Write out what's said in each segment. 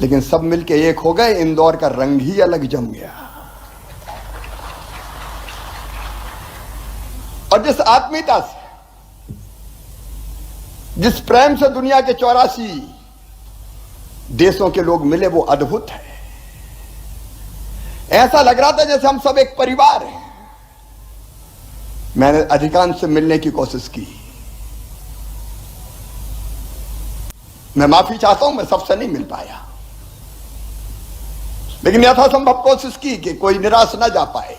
लेकिन सब मिलके एक हो गए, इंदौर का रंग ही अलग जम गया। और जिस आत्मीयता से, जिस प्रेम से दुनिया के 84 देशों के लोग मिले, वो अद्भुत है। ऐसा लग रहा था जैसे हम सब एक परिवार हैं। मैंने अधिकांश से मिलने की कोशिश की। मैं माफी चाहता हूं, मैं सबसे नहीं मिल पाया, लेकिन यथासंभव कोशिश की कि कोई निराश ना जा पाए।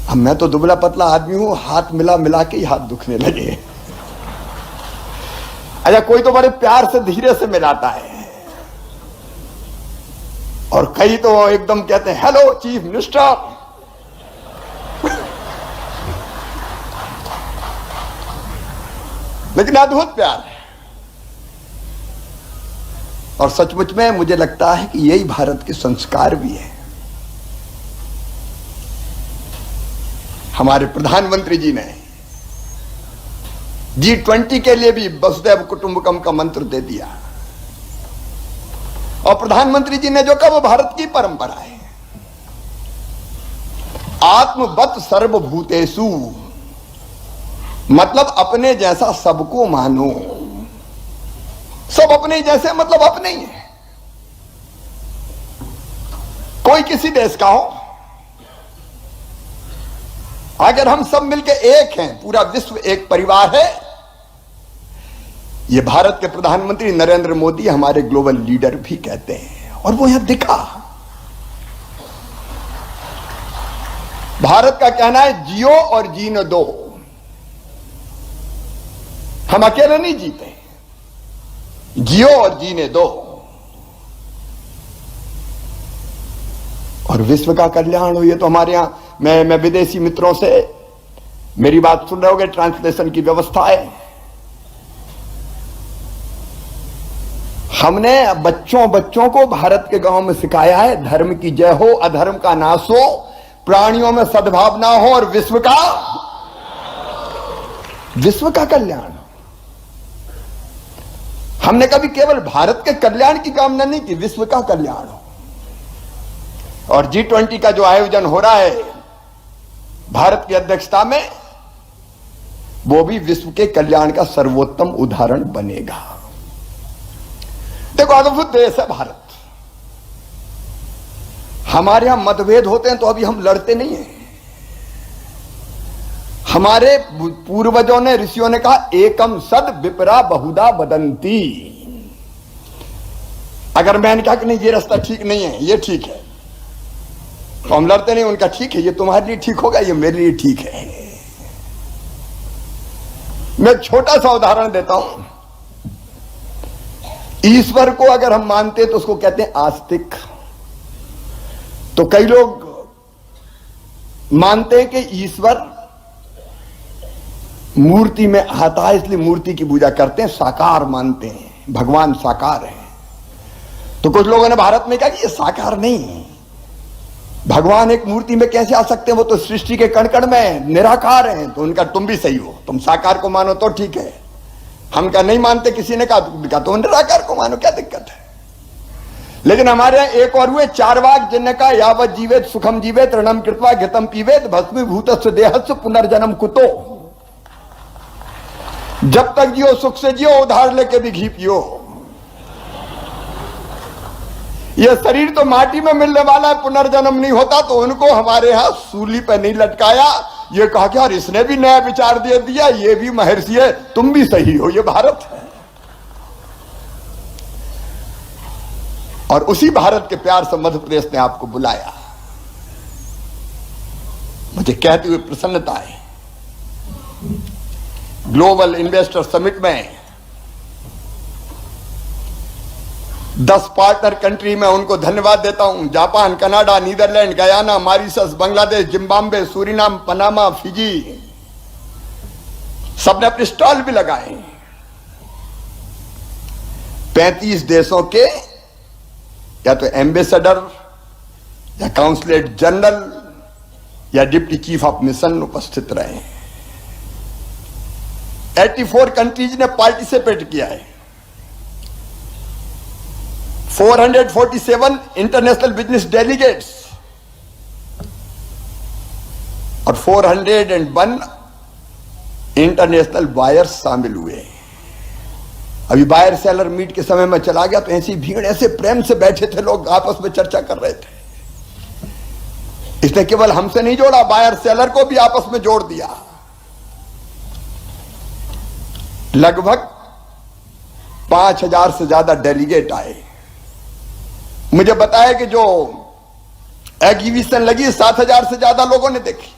अब मैं तो दुबला पतला आदमी हूं, हाथ मिला मिला के ही हाथ दुखने लगे। अच्छा, कोई तो बड़े प्यार से धीरे से मिलाता है, और कई तो एकदम कहते हैं हेलो चीफ मिनिस्टर। लेकिन अद्भुत प्यार है। और सचमुच में मुझे लगता है कि यही भारत के संस्कार भी है। हमारे प्रधानमंत्री जी ने G20 के लिए भी वसुधैव कुटुंबकम का मंत्र दे दिया, और प्रधानमंत्री जी ने जो कहा वो भारत की परंपरा है। आत्मवत सर्वभूतेषु, मतलब अपने जैसा सबको मानो। सब अपने जैसे मतलब अपने ही है। कोई किसी देश का हो, अगर हम सब मिलकर एक हैं, पूरा विश्व एक परिवार है। ये भारत के प्रधानमंत्री नरेंद्र मोदी हमारे ग्लोबल लीडर भी कहते हैं, और वो यहां दिखा। भारत का कहना है जियो और जीने दो। हम अकेले नहीं जीते, जियो और जीने दो। और विश्व का कल्याण हो, ये तो हमारे यहां, मैं विदेशी मित्रों से मेरी बात सुन रहे होगे, ट्रांसलेशन की व्यवस्था है। हमने बच्चों को भारत के गांव में सिखाया है, धर्म की जय हो, अधर्म का नाश हो, प्राणियों में सद्भावना हो, और विश्व का कल्याण। हमने कभी केवल भारत के कल्याण की कामना नहीं की, विश्व का कल्याण हो। और G20 का जो आयोजन हो रहा है भारत की अध्यक्षता में, वो भी विश्व के कल्याण का सर्वोत्तम उदाहरण बनेगा। देखो, अद्भुत देश है भारत। हमारे यहां मतभेद होते हैं तो अभी हम लड़ते नहीं हैं। हमारे पूर्वजों ने, ऋषियों ने कहा एकम सद विपरा बहुधा वदंती। अगर मैंने कहा कि नहीं ये रास्ता ठीक नहीं है, ये ठीक है, तो हम लड़ते नहीं। उनका ठीक है, ये तुम्हारे लिए ठीक होगा, ये मेरे लिए ठीक है। मैं छोटा सा उदाहरण देता हूं। ईश्वर को अगर हम मानते तो उसको कहते हैं आस्तिक। तो कई लोग मानते हैं कि ईश्वर मूर्ति में आता है, इसलिए मूर्ति की पूजा करते हैं, साकार मानते हैं, भगवान साकार है। तो कुछ लोगों ने भारत में कहा कि ये साकार नहीं, भगवान एक मूर्ति में कैसे आ सकते हैं, वो तो सृष्टि के कण कण में निराकार हैं। तो उनका तुम भी सही हो, तुम साकार को मानो तो ठीक है, हम क्या नहीं मानते। किसी ने कहा तुम निराकार को मानो, क्या दिक्कत है। लेकिन हमारे यहां एक और हुए चारवाक, जिनने कहा यावत जीवेत सुखम जीवेत ऋणम कृत्वा घृतम पीवेत भस्मीभूतस्य देहस्य पुनर्जन्म कुतो। जब तक जियो सुख से जियो, उधार लेके भी घी पियो। यह शरीर तो माटी में मिलने वाला है, पुनर्जन्म नहीं होता। तो उनको हमारे यहां सूली पे नहीं लटकाया, ये कहा कि यार इसने भी नया विचार दे दिया, ये भी महर्षि है, तुम भी सही हो, ये भारत है। और उसी भारत के प्यार से मध्य प्रदेश ने आपको बुलाया। मुझे कहते हुए प्रसन्नता है, ग्लोबल इन्वेस्टर समिट में 10 पार्टनर कंट्री में उनको धन्यवाद देता हूं। Japan, Canada, Netherlands, Guyana, Mauritius, Bangladesh, Zimbabwe, Suriname, Panama, Fiji, सबने अपने स्टॉल भी लगाए। 35 देशों के या तो एम्बेसडर या काउंसलेट जनरल या डिप्टी चीफ ऑफ मिशन उपस्थित रहे। 84 कंट्रीज ने पार्टिसिपेट किया है। 447 इंटरनेशनल बिजनेस डेलीगेट्स और 401 इंटरनेशनल बायर्स शामिल हुए। अभी बायर सेलर मीट के समय में चला गया तो ऐसी भीड़, ऐसे प्रेम से बैठे थे लोग, आपस में चर्चा कर रहे थे। इसने केवल हमसे नहीं जोड़ा, बायर सेलर को भी आपस में जोड़ दिया। लगभग 5000 से ज्यादा डेलीगेट आए। मुझे बताया कि जो एग्जीबिशन लगी 7000 से ज्यादा लोगों ने देखी।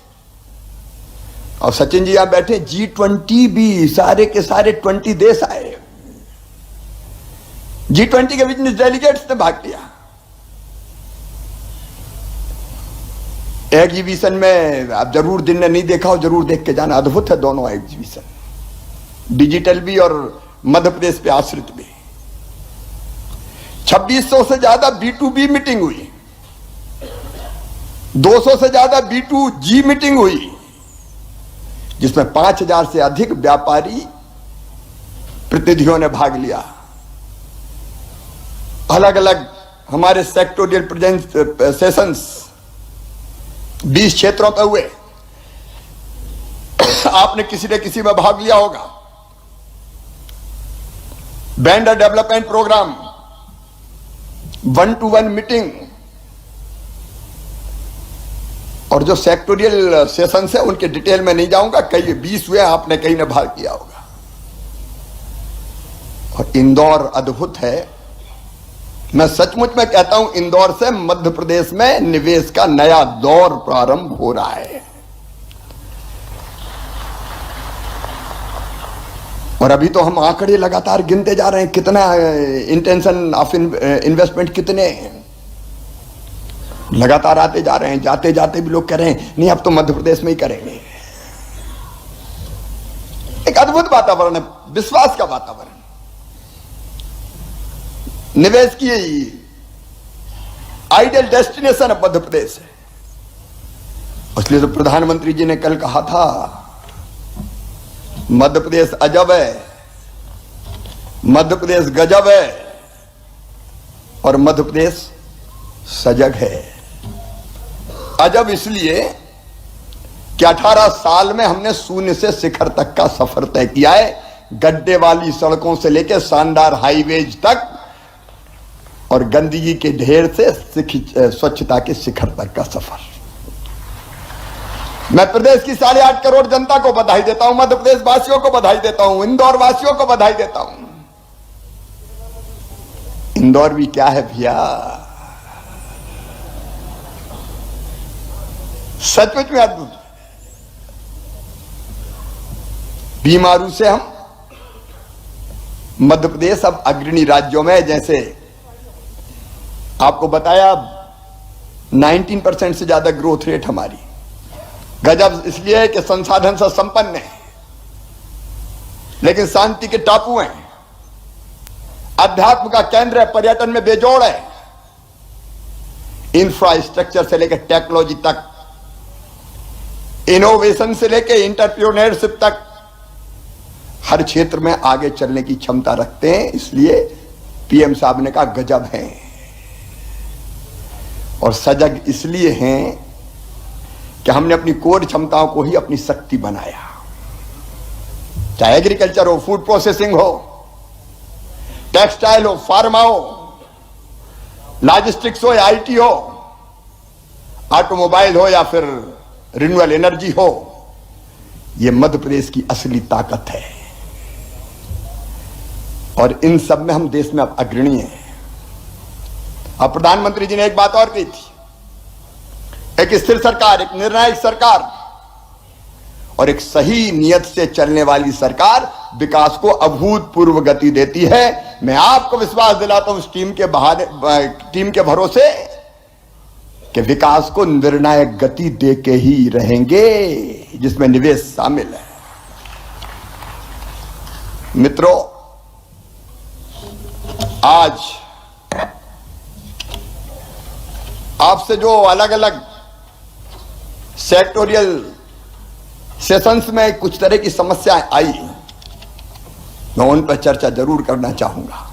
और सचिन जी यहां बैठे, G20 भी सारे के सारे 20 देश आए। G20 के बिजनेस डेलीगेट्स ने भाग लिया। एग्जीबिशन में आप जरूर दिन ने नहीं देखा हो, जरूर देख के जाना, अद्भुत है दोनों एग्जीबिशन, डिजिटल भी और मध्य प्रदेश पे आश्रित भी। 2600 से ज्यादा B2B मीटिंग हुई, 200 से ज्यादा B2G मीटिंग हुई, जिसमें 5000 से अधिक व्यापारी प्रतिनिधियों ने भाग लिया। अलग अलग हमारे सेक्टोरियल प्रेजेंस सेशंस 20 क्षेत्रों पे हुए। आपने किसी न किसी में भाग लिया होगा। Vendor development programme, 1-to-1 meeting, और जो सेक्टोरियल सेशंस है उनके डिटेल में नहीं जाऊंगा, कई 20 हुए, आपने कहीं ने भाग किया होगा। और इंदौर अद्भुत है। मैं सचमुच में कहता हूं, इंदौर से मध्य प्रदेश में निवेश का नया दौर प्रारंभ हो रहा है। और अभी तो हम आंकड़े लगातार गिनते जा रहे हैं, कितना इंटेंशन ऑफ इन्वेस्टमेंट कितने लगातार आते जा रहे हैं। जाते जाते भी लोग कह रहे हैं नहीं अब तो मध्य प्रदेश में ही करेंगे। एक अद्भुत वातावरण है, विश्वास का वातावरण, निवेश की आइडियल डेस्टिनेशन है मध्य प्रदेश है। इसलिए तो प्रधानमंत्री जी ने कल कहा था मध्य प्रदेश अजब है, मध्य प्रदेश गजब है और मध्य प्रदेश सजग है। अजब इसलिए कि 18 साल में हमने शून्य से शिखर तक का सफर तय किया है, गड्ढे वाली सड़कों से लेकर शानदार हाईवेज तक और गंदगी के ढेर से स्वच्छता के शिखर तक का सफर। मैं प्रदेश की 8.5 करोड़ जनता को बधाई देता हूं, मध्य प्रदेश वासियों को बधाई देता हूं, इंदौर वासियों को बधाई देता हूं। इंदौर भी क्या है भैया, सचमुच में अद्भुत। बीमारू से हम मध्य प्रदेश अब अग्रणी राज्यों में, जैसे आपको बताया 19% से ज्यादा ग्रोथ रेट हमारी। गजब इसलिए है कि संसाधन से संपन्न है, लेकिन शांति के टापू हैं, अध्यात्म का केंद्र है, पर्यटन में बेजोड़ है, इंफ्रास्ट्रक्चर से लेकर टेक्नोलॉजी तक, इनोवेशन से लेकर एंटरप्रेन्योरशिप तक हर क्षेत्र में आगे चलने की क्षमता रखते हैं। इसलिए पीएम साहब ने कहा गजब है। और सजग इसलिए हैं कि हमने अपनी कोर क्षमताओं को ही अपनी शक्ति बनाया, चाहे एग्रीकल्चर हो, फूड प्रोसेसिंग हो, टेक्सटाइल हो, फार्मा हो, लॉजिस्टिक्स हो या आईटी हो, ऑटोमोबाइल हो या फिर रिन्यूएबल एनर्जी हो। यह मध्य प्रदेश की असली ताकत है और इन सब में हम देश में अब अग्रणी हैं। अब प्रधानमंत्री जी ने एक बात और कही थी, एक स्थिर सरकार, एक निर्णायक सरकार और एक सही नियत से चलने वाली सरकार विकास को अभूतपूर्व गति देती है। मैं आपको विश्वास दिलाता हूं इस टीम के भरोसे कि विकास को निर्णायक गति दे के ही रहेंगे, जिसमें निवेश शामिल है। मित्रों, आज आपसे जो अलग अलग सेक्टोरियल सेशंस में कुछ तरह की समस्याएं आई, मैं उन पर चर्चा जरूर करना चाहूंगा,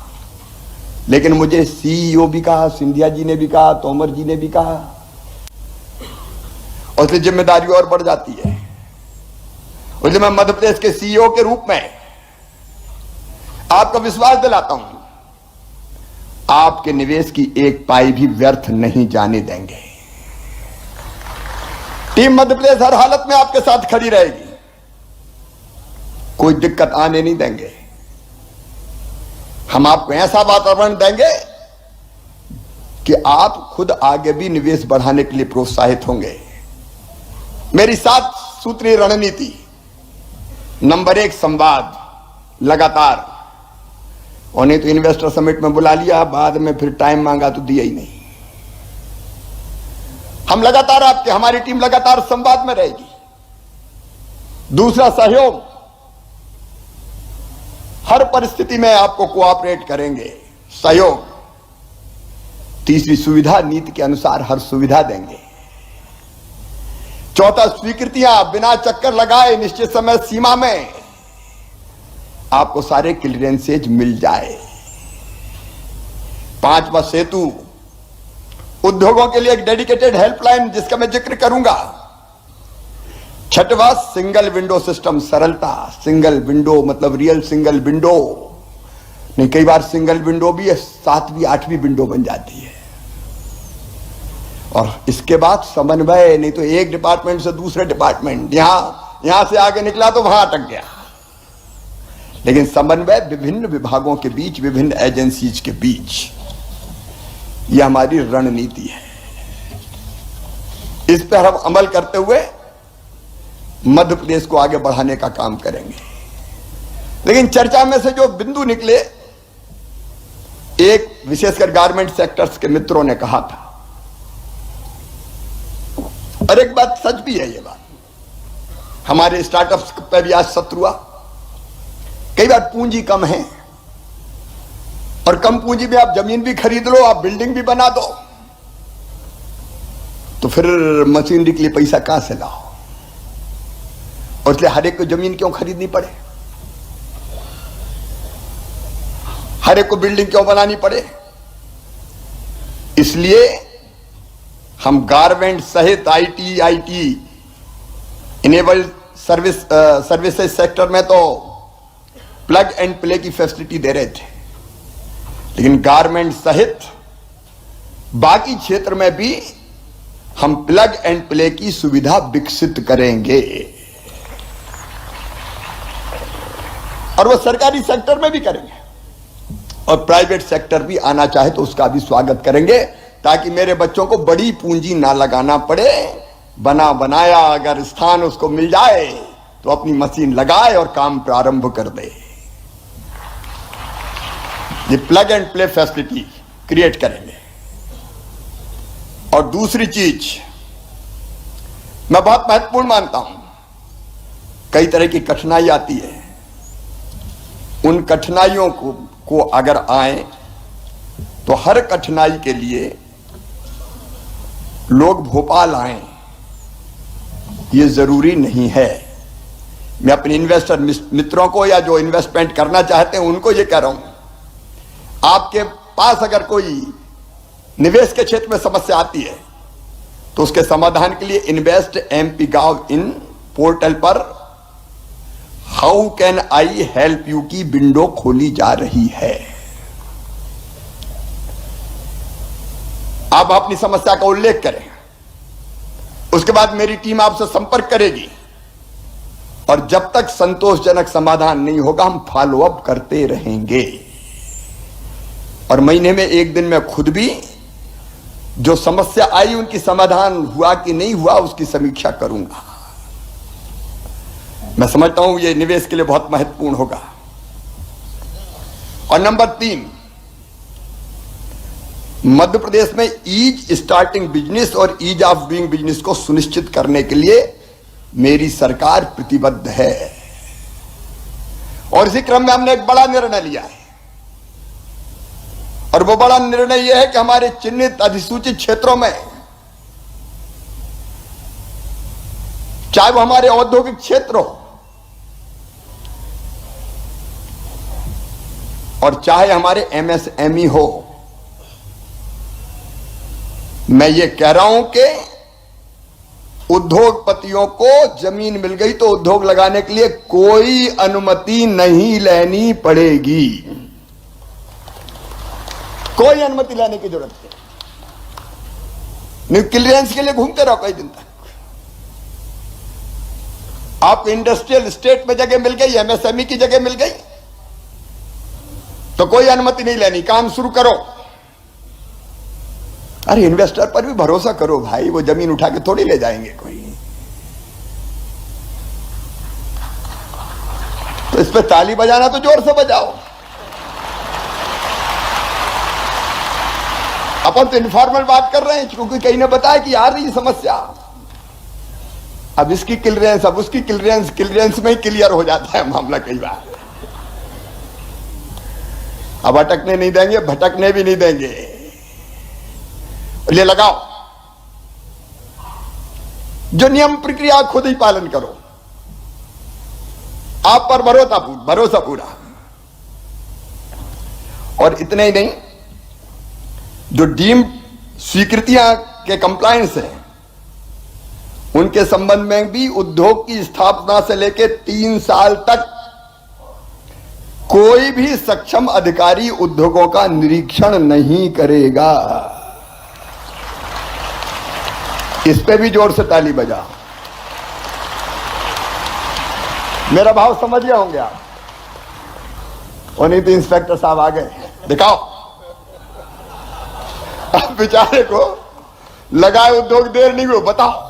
लेकिन मुझे सीईओ भी कहा, सिंधिया जी ने भी कहा, तोमर जी ने भी कहा, और इसलिए जिम्मेदारी और बढ़ जाती है। इसलिए मैं मध्य प्रदेश के सीईओ के रूप में आपको विश्वास दिलाता हूं, आपके निवेश की एक पाई भी व्यर्थ नहीं जाने देंगे। टीम मध्य प्रदेश हर हालत में आपके साथ खड़ी रहेगी, कोई दिक्कत आने नहीं देंगे। हम आपको ऐसा वातावरण देंगे कि आप खुद आगे भी निवेश बढ़ाने के लिए प्रोत्साहित होंगे। मेरी 7 सूत्रीय रणनीति, नंबर 1 संवाद लगातार, और नहीं तो इन्वेस्टर समिट में बुला लिया, बाद में फिर टाइम मांगा तो दिया ही नहीं। हम लगातार आपके, हमारी टीम लगातार संवाद में रहेगी। दूसरा सहयोग, हर परिस्थिति में आपको कोऑपरेट करेंगे, सहयोग। तीसरी सुविधा, नीति के अनुसार हर सुविधा देंगे। चौथा स्वीकृतियां, बिना चक्कर लगाए निश्चित समय सीमा में आपको सारे क्लियरेंसेज मिल जाए। 5वां सेतु, उद्योगों के लिए एक डेडिकेटेड हेल्पलाइन जिसका मैं जिक्र करूंगा। 6वां सिंगल विंडो सिस्टम, सरलता। सिंगल विंडो मतलब रियल सिंगल विंडो नहीं, कई बार सिंगल विंडो भी 7वीं 8वीं विंडो बन जाती है। और इसके बाद समन्वय, नहीं तो एक डिपार्टमेंट से दूसरे डिपार्टमेंट, यहां से आगे निकला तो वहां अटक गया। लेकिन समन्वय विभिन्न विभागों के बीच, विभिन्न एजेंसीज के बीच, यह हमारी रणनीति है। इस पर हम अमल करते हुए मध्य प्रदेश को आगे बढ़ाने का काम करेंगे। लेकिन चर्चा में से जो बिंदु निकले, एक विशेषकर गारमेंट सेक्टर्स के मित्रों ने कहा था, और एक बात सच भी है, ये बात हमारे स्टार्टअप्स पे भी आज सत्र हुआ। कई बार पूंजी कम है, और कम पूंजी में आप जमीन भी खरीद लो, आप बिल्डिंग भी बना दो, तो फिर मशीनरी के लिए पैसा कहां से लाओ? और इसलिए हर एक को जमीन क्यों खरीदनी पड़े, हर एक को बिल्डिंग क्यों बनानी पड़े? इसलिए हम गारमेंट सहित आईटी इनेबल्ड सर्विसेज सेक्टर में तो प्लग एंड प्ले की फैसिलिटी दे रहे थे, लेकिन गारमेंट सहित बाकी क्षेत्र में भी हम प्लग एंड प्ले की सुविधा विकसित करेंगे, और वो सरकारी सेक्टर में भी करेंगे, और प्राइवेट सेक्टर भी आना चाहे तो उसका भी स्वागत करेंगे, ताकि मेरे बच्चों को बड़ी पूंजी ना लगाना पड़े। बना बनाया अगर स्थान उसको मिल जाए तो अपनी मशीन लगाए और काम प्रारंभ कर दे। ये plug and play facility create करेंगे। और दूसरी चीज मैं बहुत महत्वपूर्ण मानता हूं, कई तरह की कठिनाई आती है, उन कठिनाइयों को अगर आए तो हर कठिनाई के लिए लोग भोपाल आए, ये जरूरी नहीं है। मैं अपने इन्वेस्टर मित्रों को या जो इन्वेस्टमेंट करना चाहते हैं उनको ये कह रहा हूं, आपके पास अगर कोई निवेश के क्षेत्र में समस्या आती है तो उसके समाधान के लिए invest MP Gov in portal पर how can I help you की विंडो खोली जा रही है। आप अपनी समस्या का उल्लेख करें, उसके बाद मेरी टीम आपसे संपर्क करेगी, और जब तक संतोषजनक समाधान नहीं होगा हम फॉलो अप करते रहेंगे। और महीने में एक दिन में खुद भी जो समस्या आई उनकी समाधान हुआ कि नहीं हुआ उसकी समीक्षा करूंगा। मैं समझता हूं ये निवेश के लिए बहुत महत्वपूर्ण होगा। और नंबर 3, मध्य प्रदेश में ईज स्टार्टिंग बिजनेस और ईज ऑफ डूइंग बिजनेस को सुनिश्चित करने के लिए मेरी सरकार प्रतिबद्ध है। और इसी क्रम में हमने एक बड़ा निर्णय लिया है, और वो बड़ा निर्णय यह है कि हमारे चिन्हित अधिसूचित क्षेत्रों में, चाहे वो हमारे औद्योगिक क्षेत्र हो, और चाहे हमारे एमएसएमई हो, मैं ये कह रहा हूं कि उद्योगपतियों को जमीन मिल गई तो उद्योग लगाने के लिए कोई अनुमति नहीं लेनी पड़ेगी। कोई अनुमति लेने की जरूरत नहीं। क्लियरेंस के लिए घूमते रहो कई दिन तक। आपको इंडस्ट्रियल स्टेट में जगह मिल गई, एमएसएमई की जगह मिल गई, तो कोई अनुमति नहीं लेनी, काम शुरू करो। अरे इन्वेस्टर पर भी भरोसा करो भाई, वो जमीन उठा के थोड़ी ले जाएंगे कोई। तो इस पे ताली बजाना तो जोर से बजाओ। अपन तो इनफॉर्मल बात कर रहे हैं, क्योंकि कहीं ने बताया कि आ रही समस्या, अब इसकी क्लियरेंस, अब उसकी क्लियरेंस, क्लियरेंस में ही क्लियर हो जाता है मामला कई बार। अब अटकने नहीं देंगे, भटकने भी नहीं देंगे। ले लगाओ, जो नियम प्रक्रिया खुद ही पालन करो। आप पर भरोसा पूरा। और इतने ही नहीं, जो डीम्ड स्वीकृतियां के कंप्लायंस है, उनके संबंध में भी उद्योग की स्थापना से लेकर 3 साल तक कोई भी सक्षम अधिकारी उद्योगों का निरीक्षण नहीं करेगा। इस पे भी जोर से ताली बजा। मेरा भाव समझ गए होंगे आप। और नहीं तो इंस्पेक्टर साहब आ गए, दिखाओ। अब बेचारे को लगाए उद्योग, देर नहीं हुई, बताओ।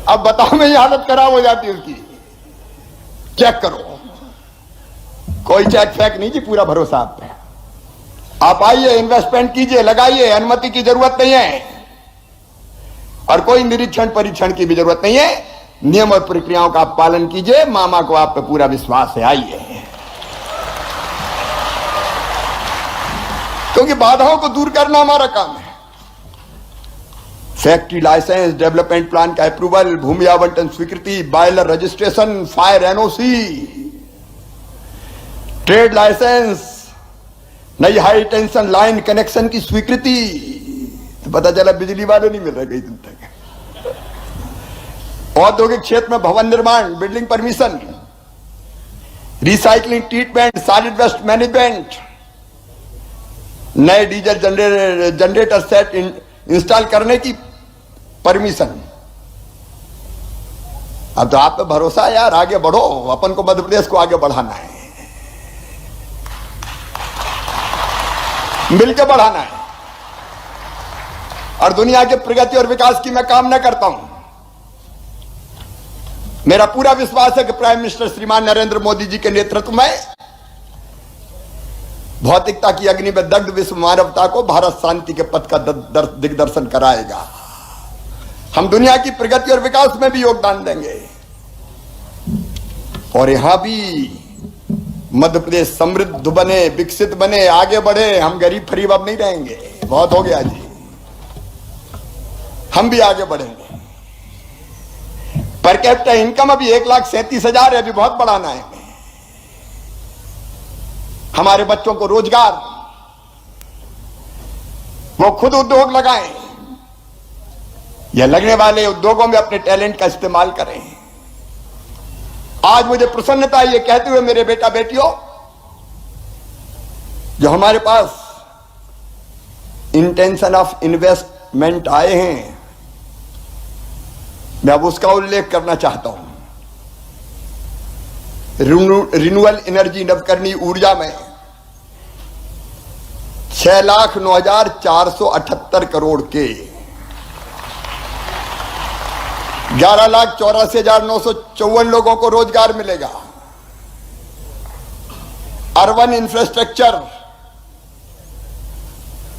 अब बताओ में ही हालत खराब हो जाती है उसकी। चेक करो, कोई चेक फेक नहीं जी, पूरा भरोसा आप पे। आप आइए, इन्वेस्टमेंट कीजिए, लगाइए, अनुमति की जरूरत नहीं है और कोई निरीक्षण परीक्षण की भी जरूरत नहीं है। नियम और प्रक्रियाओं का आप पालन कीजिए। मामा को आप पे पूरा विश्वास है, आइए। क्योंकि बाधाओं को दूर करना हमारा काम है। फैक्ट्री लाइसेंस, डेवलपमेंट प्लान का अप्रूवल, भूमि आवंटन स्वीकृति, boiler registration, fire NOC, trade license, नई हाई टेंशन लाइन कनेक्शन की स्वीकृति। तो पता चला बिजली वाले नहीं मिल रहे कई दिन तक। औद्योगिक क्षेत्र में भवन निर्माण, building permission, recycling treatment, solid waste management, नए डीजल जनरेटर सेट इंस्टॉल करने की परमिशन। अब तो आप पे भरोसा है यार, आगे बढ़ो। अपन को मध्य प्रदेश को आगे बढ़ाना है, मिलकर बढ़ाना है। और दुनिया के प्रगति और विकास की मैं कामना करता हूं। मेरा पूरा विश्वास है कि प्राइम मिनिस्टर श्रीमान नरेंद्र मोदी जी के नेतृत्व में भौतिकता की अग्नि में दग्ध विश्व मानवता को भारत शांति के पथ का दिग्दर्शन कराएगा। हम दुनिया की प्रगति और विकास में भी योगदान देंगे और यहां भी मध्य प्रदेश समृद्ध बने, विकसित बने, आगे बढ़े। हम गरीब फरीब अब नहीं रहेंगे, बहुत हो गया जी। हम भी आगे बढ़ेंगे। पर कैपिटा इनकम अभी 1,37,000 है, अभी बहुत बढ़ाना है। हमारे बच्चों को रोजगार, वो खुद उद्योग लगाएं या लगने वाले उद्योगों में अपने टैलेंट का इस्तेमाल करें। आज मुझे प्रसन्नता ये कहते हुए मेरे बेटा बेटियों, जो हमारे पास इंटेंशन ऑफ इन्वेस्टमेंट आए हैं, मैं अब उसका उल्लेख करना चाहता हूं। रिन्यूएबल एनर्जी, नवकरणीय ऊर्जा में 6,09,478 करोड़ के 11,84,954 लोगों को रोजगार मिलेगा। Urban infrastructure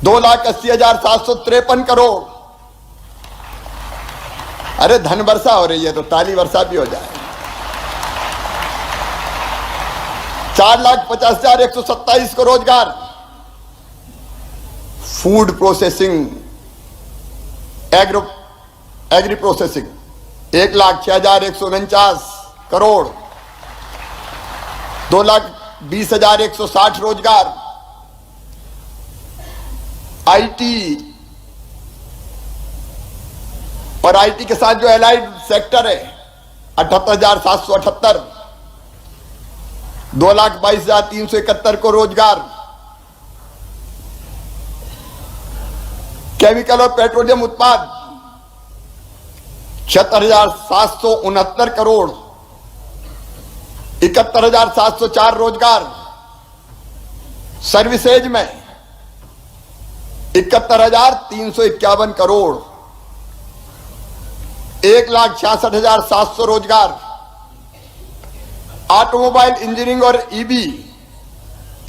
2,80,753 crore. अरे धन वर्षा हो रही है तो ताली वर्षा भी हो जाए। 4,50,127 को रोजगार। Food processing, agri processing 1,06,149 crore. 20,160 रोजगार, आईटी और आईटी के साथ जो एलाइड सेक्टर है 78,778, 2,22,371 को रोजगार, केमिकल और पेट्रोलियम उत्पाद 76,769 करोड़, 71,704 रोजगार, सर्विसेज में 71,351 करोड़, 1,66,700 रोजगार, ऑटोमोबाइल इंजीनियरिंग और ईबी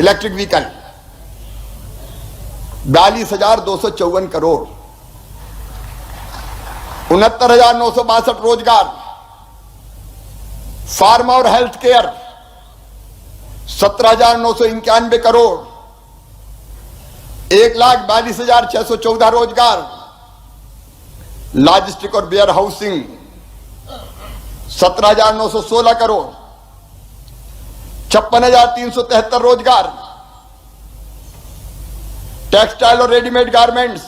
इलेक्ट्रिक व्हीकल 42,254 करोड़, 69,962 रोजगार, फार्मा और हेल्थ केयर 17,991 करोड़, 1,42,614 रोजगार, लॉजिस्टिक और वेयर हाउसिंग 17,916 करोड़, 56,373 रोजगार, टेक्सटाइल और रेडीमेड गारमेंट्स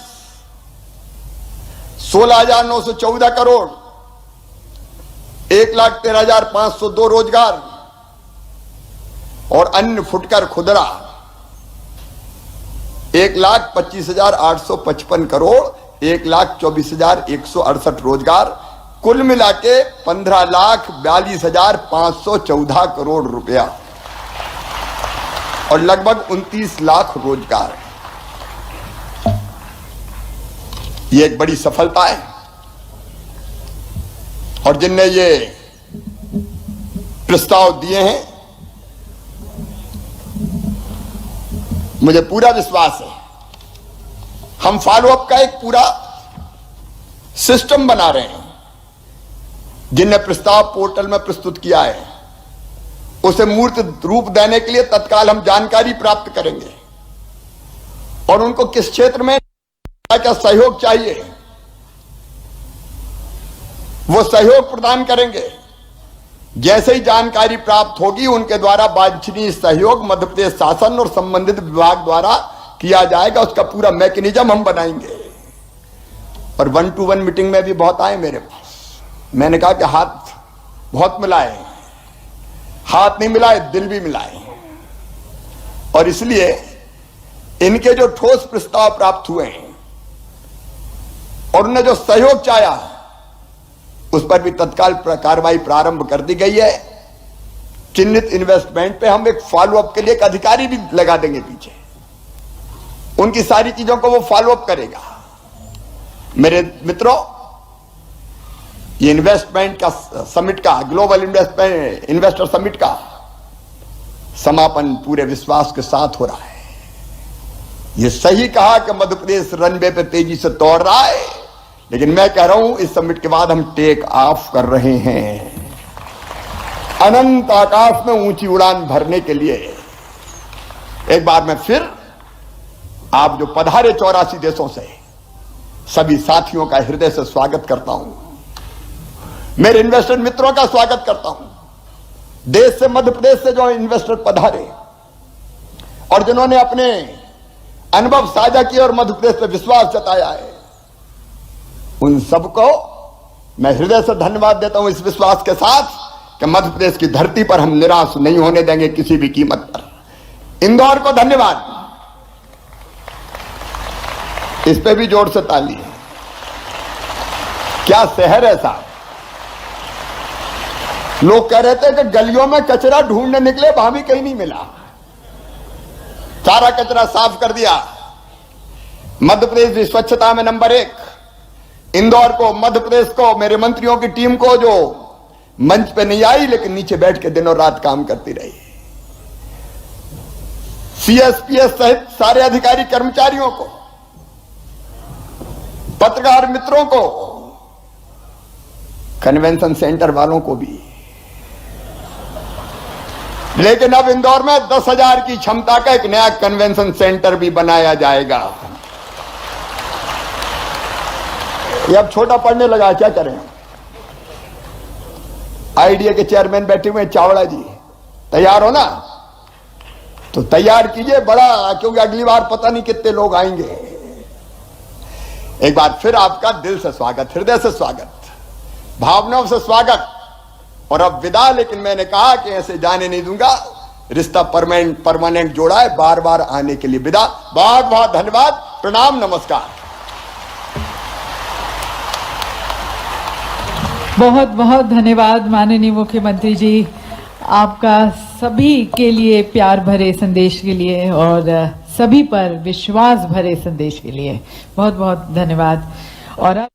16,914 करोड़, 1,13,502 रोजगार और अन्य फुटकर खुदरा 1,25,855 करोड़, 1,24,168 रोजगार, कुल मिला के 15,42,514 करोड़ रुपया और लगभग 29 लाख रोजगार। ये एक बड़ी सफलता है और जिनने ये प्रस्ताव दिए हैं मुझे पूरा विश्वास है हम फॉलोअप का एक पूरा सिस्टम बना रहे हैं। जिनने प्रस्ताव पोर्टल में प्रस्तुत किया है उसे मूर्त रूप देने के लिए तत्काल हम जानकारी प्राप्त करेंगे और उनको किस क्षेत्र में क्या सहयोग चाहिए वो सहयोग प्रदान करेंगे। जैसे ही जानकारी प्राप्त होगी उनके द्वारा वांछनीय सहयोग मध्य प्रदेश शासन और संबंधित विभाग द्वारा किया जाएगा। उसका पूरा मैकेनिज्म हम बनाएंगे। और 1-to-1 मीटिंग में भी बहुत आए मेरे पास, मैंने कहा कि हाथ बहुत मिलाए, हाथ नहीं मिलाए दिल भी मिलाए और इसलिए इनके जो ठोस प्रस्ताव प्राप्त हुए हैं और उन्होंने जो सहयोग चाहा उस पर भी तत्काल कार्रवाई प्रारंभ कर दी गई है। चिन्हित इन्वेस्टमेंट पे हम एक फॉलोअप के लिए एक अधिकारी भी लगा देंगे पीछे, उनकी सारी चीजों को वो फॉलोअप करेगा। मेरे मित्रों, ये इन्वेस्टमेंट का समिट का ग्लोबल इन्वेस्टर समिट का समापन पूरे विश्वास के साथ हो रहा है। ये सही कहा कि मध्य प्रदेश रनवे पे तेजी से दौड़ रहा है, लेकिन मैं कह रहा हूं इस समिट के बाद हम टेक ऑफ कर रहे हैं अनंत आकाश में ऊंची उड़ान भरने के लिए। एक बार मैं फिर आप जो पधारे 84 देशों से सभी साथियों का हृदय से स्वागत करता हूं, मेरे इन्वेस्टर मित्रों का स्वागत करता हूं। देश से मध्य प्रदेश से जो इन्वेस्टर पधारे और जिन्होंने अपने अनुभव साझा किए और मध्य प्रदेश पर विश्वास जताया है, उन सबको मैं हृदय से धन्यवाद देता हूं इस विश्वास के साथ कि मध्य प्रदेश की धरती पर हम निराश नहीं होने देंगे किसी भी कीमत पर। इंदौर को धन्यवाद, इस पे भी जोर से ताली है। क्या शहर है साहब। लोग कह रहे थे कि गलियों में कचरा ढूंढने निकले, वहां भी कहीं नहीं मिला, सारा कचरा साफ कर दिया। मध्य प्रदेश भी स्वच्छता में नंबर 1। इंदौर को, मध्य प्रदेश को, मेरे मंत्रियों की टीम को जो मंच पे नहीं आई लेकिन नीचे बैठ के दिनों रात काम करती रही, सीएसपीएस सहित सारे अधिकारी कर्मचारियों को, पत्रकार मित्रों को, कन्वेंशन सेंटर वालों को भी। लेकिन अब इंदौर में 10,000 की क्षमता का एक नया कन्वेंशन सेंटर भी बनाया जाएगा। ये अब छोटा पड़ने लगा, क्या करें। आईडीए के चेयरमैन बैठे हुए हैं चावड़ा जी, तैयार हो ना। तो तैयार कीजिए बड़ा, क्योंकि अगली बार पता नहीं कितने लोग आएंगे। एक बार फिर आपका दिल से स्वागत, हृदय से स्वागत, भावनाओं से स्वागत। और अब विदा, लेकिन मैंने कहा कि ऐसे जाने नहीं दूंगा, रिश्ता परमानेंट जोड़ा है, बार बार आने के लिए विदा। बहुत बहुत धन्यवाद, प्रणाम, नमस्कार। बहुत बहुत धन्यवाद माननीय मुख्यमंत्री जी, आपका सभी के लिए प्यार भरे संदेश के लिए और सभी पर विश्वास भरे संदेश के लिए बहुत बहुत धन्यवाद। और